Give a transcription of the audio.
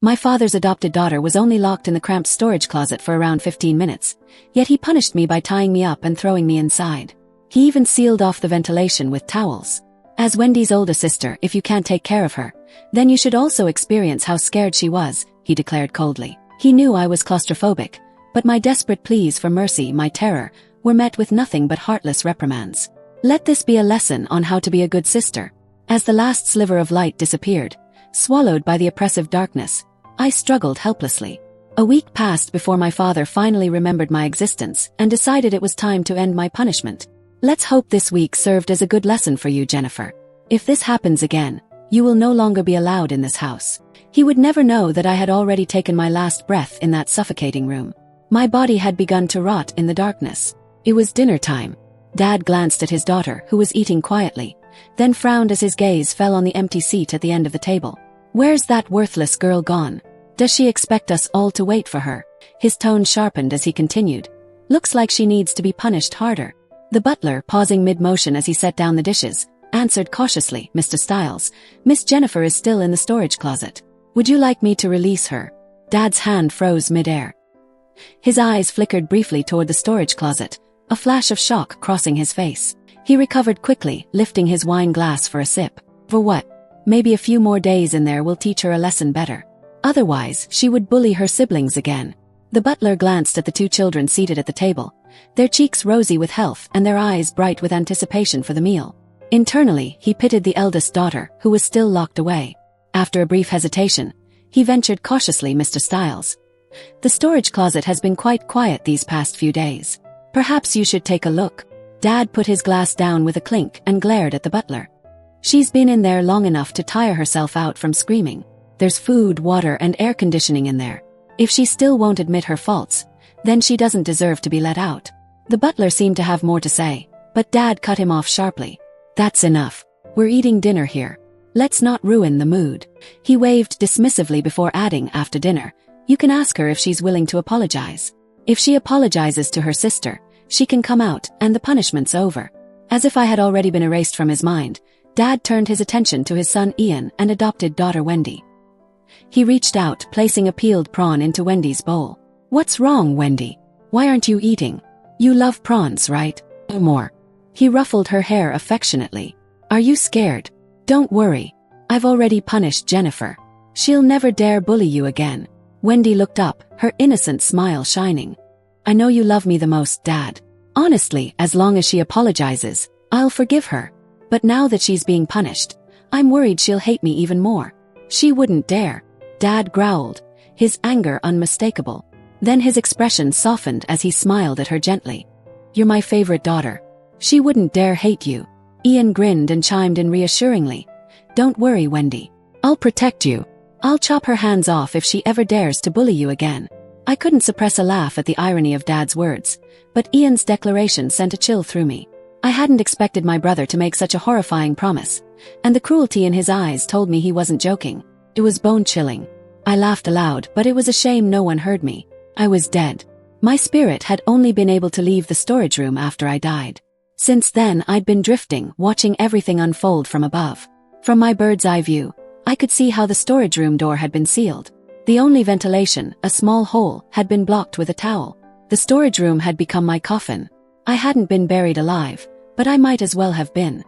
My father's adopted daughter was only locked in the cramped storage closet for around 15 minutes, yet he punished me by tying me up and throwing me inside. He even sealed off the ventilation with towels. As Wendy's older sister, if you can't take care of her, then you should also experience how scared she was, he declared coldly. He knew I was claustrophobic, but my desperate pleas for mercy, my terror, were met with nothing but heartless reprimands. Let this be a lesson on how to be a good sister. As the last sliver of light disappeared, swallowed by the oppressive darkness, I struggled helplessly. A week passed before my father finally remembered my existence and decided it was time to end my punishment. Let's hope this week served as a good lesson for you, Jennifer. If this happens again, you will no longer be allowed in this house. He would never know that I had already taken my last breath in that suffocating room. My body had begun to rot in the darkness. It was dinner time. Dad glanced at his daughter, who was eating quietly, then frowned as his gaze fell on the empty seat at the end of the table. Where's that worthless girl gone? Does she expect us all to wait for her? His tone sharpened as he continued. Looks like she needs to be punished harder. The butler, pausing mid-motion as he set down the dishes, answered cautiously, Mr. Stiles, Miss Jennifer is still in the storage closet. Would you like me to release her? Dad's hand froze mid-air. His eyes flickered briefly toward the storage closet, a flash of shock crossing his face. He recovered quickly, lifting his wine glass for a sip. For what? Maybe a few more days in there will teach her a lesson better. Otherwise, she would bully her siblings again. The butler glanced at the two children seated at the table, their cheeks rosy with health and their eyes bright with anticipation for the meal. Internally, he pitied the eldest daughter, who was still locked away. After a brief hesitation, he ventured cautiously, Mr. Stiles. The storage closet has been quite quiet these past few days. Perhaps you should take a look. Dad put his glass down with a clink and glared at the butler. She's been in there long enough to tire herself out from screaming. There's food, water, and air conditioning in there. If she still won't admit her faults, then she doesn't deserve to be let out. The butler seemed to have more to say, but Dad cut him off sharply. That's enough. We're eating dinner here. Let's not ruin the mood. He waved dismissively before adding, after dinner, you can ask her if she's willing to apologize. If she apologizes to her sister, she can come out and the punishment's over. As if I had already been erased from his mind, Dad turned his attention to his son Ian and adopted daughter Wendy. He reached out, placing a peeled prawn into Wendy's bowl. What's wrong, Wendy? Why aren't you eating? You love prawns, right? No more. He ruffled her hair affectionately. Are you scared? Don't worry. I've already punished Jennifer. She'll never dare bully you again. Wendy looked up, her innocent smile shining. I know you love me the most, Dad. Honestly, as long as she apologizes, I'll forgive her. But now that she's being punished, I'm worried she'll hate me even more. She wouldn't dare. Dad growled, his anger unmistakable. Then his expression softened as he smiled at her gently. You're my favorite daughter. She wouldn't dare hate you. Ian grinned and chimed in reassuringly. Don't worry, Wendy. I'll protect you. I'll chop her hands off if she ever dares to bully you again. I couldn't suppress a laugh at the irony of Dad's words, but Ian's declaration sent a chill through me. I hadn't expected my brother to make such a horrifying promise, and the cruelty in his eyes told me he wasn't joking. It was bone-chilling. I laughed aloud, but it was a shame no one heard me. I was dead. My spirit had only been able to leave the storage room after I died. Since then I'd been drifting, watching everything unfold from above. From my bird's-eye view, I could see how the storage room door had been sealed. The only ventilation, a small hole, had been blocked with a towel. The storage room had become my coffin. I hadn't been buried alive, but I might as well have been.